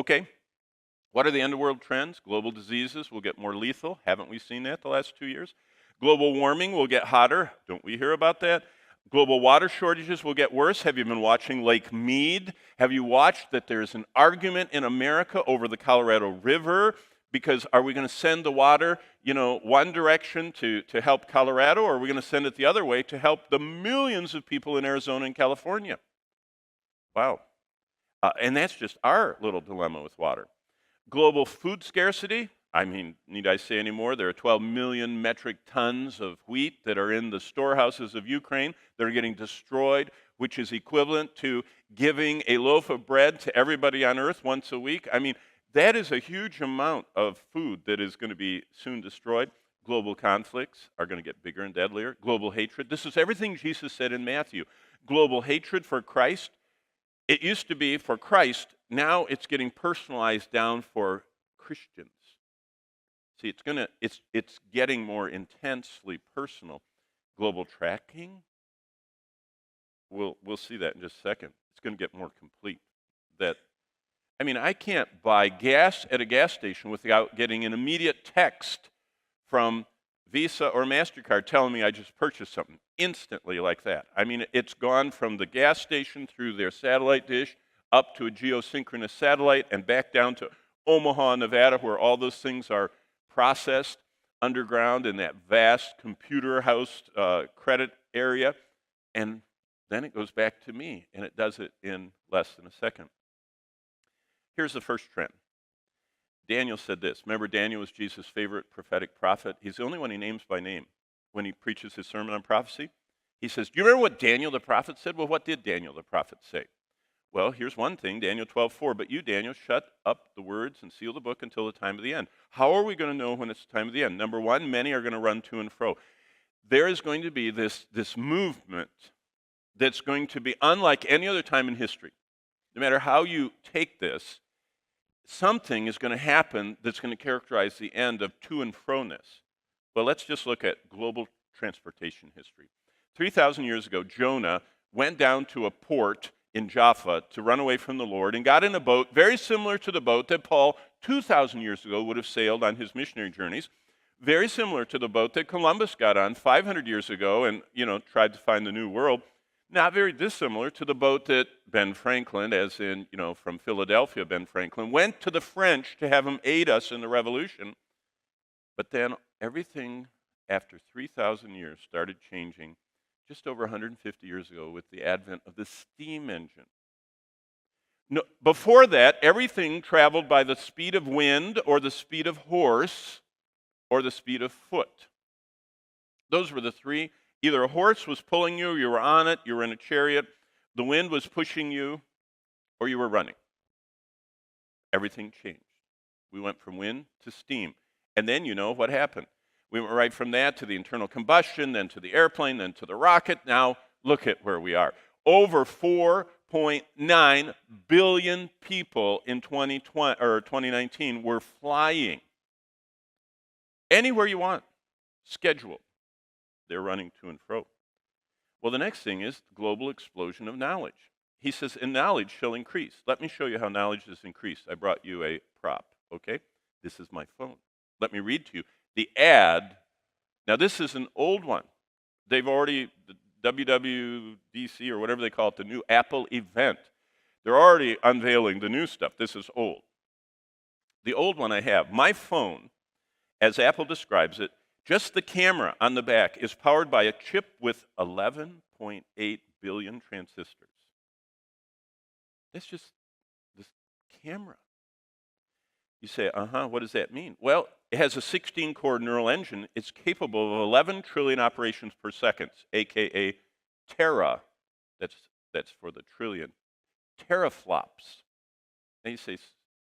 Okay, what are the end of world trends? Global diseases will get more lethal. Haven't we seen that the last 2 years? Global warming will get hotter. Don't we hear about that? Global water shortages will get worse. Have you been watching Lake Mead? Have you watched that there's an argument in America over the Colorado River? Because are we going to send the water, one direction to help Colorado, or are we going to send it the other way to help the millions of people in Arizona and California? Wow. And that's just our little dilemma with water. Global food scarcity. I mean, need I say any more? There are 12 million metric tons of wheat that are in the storehouses of Ukraine that are getting destroyed, which is equivalent to giving a loaf of bread to everybody on earth once a week. I mean, that is a huge amount of food that is going to be soon destroyed. Global conflicts are going to get bigger and deadlier. Global hatred. This is everything Jesus said in Matthew. Global hatred for Christ. It used to be for Christ. Now it's getting personalized down for Christians. See, it's getting more intensely personal. Global tracking. We'll see that in just a second. It's going to get more complete. I can't buy gas at a gas station without getting an immediate text from Visa or MasterCard telling me I just purchased something instantly like that. It's gone from the gas station through their satellite dish up to a geosynchronous satellite and back down to Omaha, Nevada, where all those things are processed underground in that vast computer-housed credit area. And then it goes back to me, and it does it in less than a second. Here's the first trend. Daniel said this. Remember, Daniel was Jesus' favorite prophetic prophet. He's the only one he names by name when he preaches his sermon on prophecy. He says, do you remember what Daniel the prophet said? Well, what did Daniel the prophet say? Well, here's one thing, Daniel 12:4. But you, Daniel, shut up the words and seal the book until the time of the end. How are we going to know when it's the time of the end? Number one, many are going to run to and fro. There is going to be this movement that's going to be unlike any other time in history. No matter how you take this, something is going to happen that's going to characterize the end of to and fro-ness. Well, let's just look at global transportation history. 3,000 years ago, Jonah went down to a port in Jaffa to run away from the Lord and got in a boat very similar to the boat that Paul 2,000 years ago would have sailed on his missionary journeys, very similar to the boat that Columbus got on 500 years ago and, tried to find the New World. Not very dissimilar to the boat that Ben Franklin, as in, from Philadelphia, Ben Franklin, went to the French to have them aid us in the Revolution. But then everything after 3,000 years started changing just over 150 years ago with the advent of the steam engine. No, before that, everything traveled by the speed of wind or the speed of horse or the speed of foot. Those were the three. Either a horse was pulling you, you were on it, you were in a chariot, the wind was pushing you, or you were running. Everything changed. We went from wind to steam. And then you know what happened. We went right from that to the internal combustion, then to the airplane, then to the rocket. Now look at where we are. Over 4.9 billion people in 2019 were flying. Anywhere you want, scheduled. They're running to and fro. Well, the next thing is the global explosion of knowledge. He says, and knowledge shall increase. Let me show you how knowledge has increased. I brought you a prop, okay? This is my phone. Let me read to you the ad. Now, this is an old one. They've already, the WWDC or whatever they call it, the new Apple event. They're already unveiling the new stuff. This is old. The old one I have, my phone, as Apple describes it, just the camera on the back is powered by a chip with 11.8 billion transistors. That's just this camera. You say, what does that mean? Well, it has a 16-core neural engine. It's capable of 11 trillion operations per second, aka tera. That's for the trillion. Teraflops. And you say,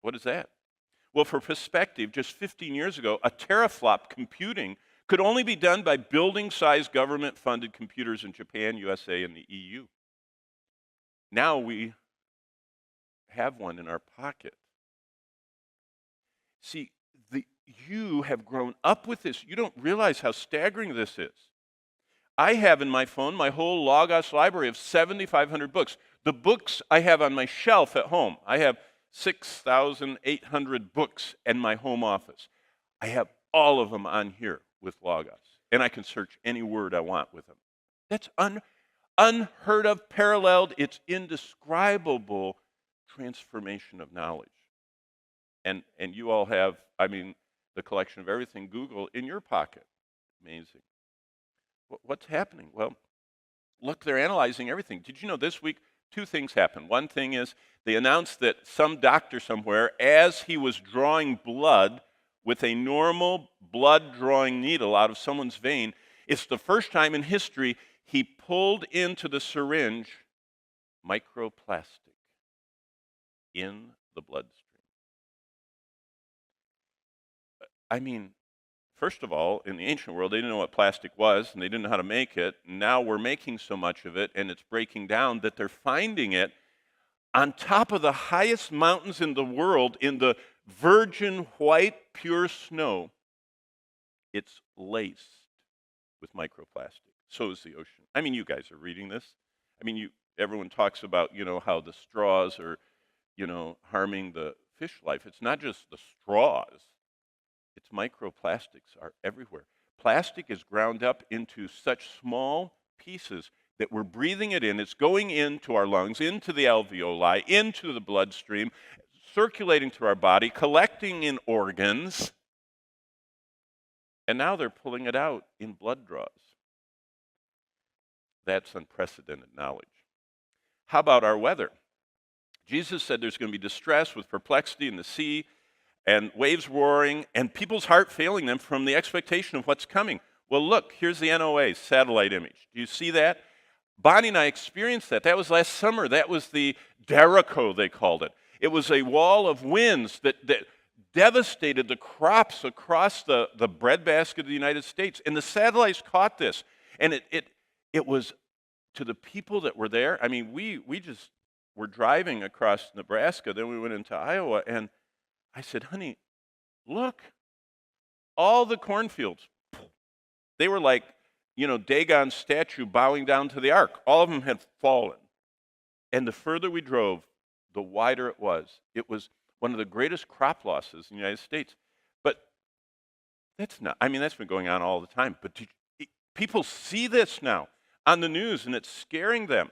what is that? Well, for perspective, just 15 years ago, a teraflop computing could only be done by building-sized government-funded computers in Japan, USA, and the EU. Now we have one in our pocket. See, you have grown up with this. You don't realize how staggering this is. I have in my phone my whole Logos library of 7,500 books. The books I have on my shelf at home, I have 6,800 books in my home office. I have all of them on here with Logos, and I can search any word I want with them. That's unheard of, paralleled. It's indescribable transformation of knowledge. And you all have, the collection of everything Google in your pocket. Amazing. What's happening? Well, look, they're analyzing everything. Did you know this week 2 things happened? One thing is they announced that some doctor somewhere, as he was drawing blood with a normal blood drawing needle out of someone's vein, it's the first time in history he pulled into the syringe microplastic in the bloodstream. First of all, in the ancient world, they didn't know what plastic was, and they didn't know how to make it. Now we're making so much of it, and it's breaking down, that they're finding it on top of the highest mountains in the world, in the virgin white pure snow. It's laced with microplastic. So is the ocean. You guys are reading this. Everyone talks about, how the straws are, harming the fish life. It's not just the straws. It's microplastics are everywhere. Plastic is ground up into such small pieces that we're breathing it in. It's going into our lungs, into the alveoli, into the bloodstream, circulating through our body, collecting in organs, and now they're pulling it out in blood draws. That's unprecedented knowledge. How about our weather? Jesus said there's going to be distress with perplexity in the sea, and waves roaring, and people's heart failing them from the expectation of what's coming. Well, look, here's the NOAA satellite image. Do you see that? Bonnie and I experienced that. That was last summer. That was the Derico, they called it. It was a wall of winds that devastated the crops across the breadbasket of the United States. And the satellites caught this. And it was, to the people that were there, we just were driving across Nebraska, then we went into Iowa, and I said, honey, look, all the cornfields, they were like, Dagon's statue bowing down to the ark. All of them had fallen. And the further we drove, the wider it was. It was one of the greatest crop losses in the United States. But that's been going on all the time. But people see this now on the news, and it's scaring them.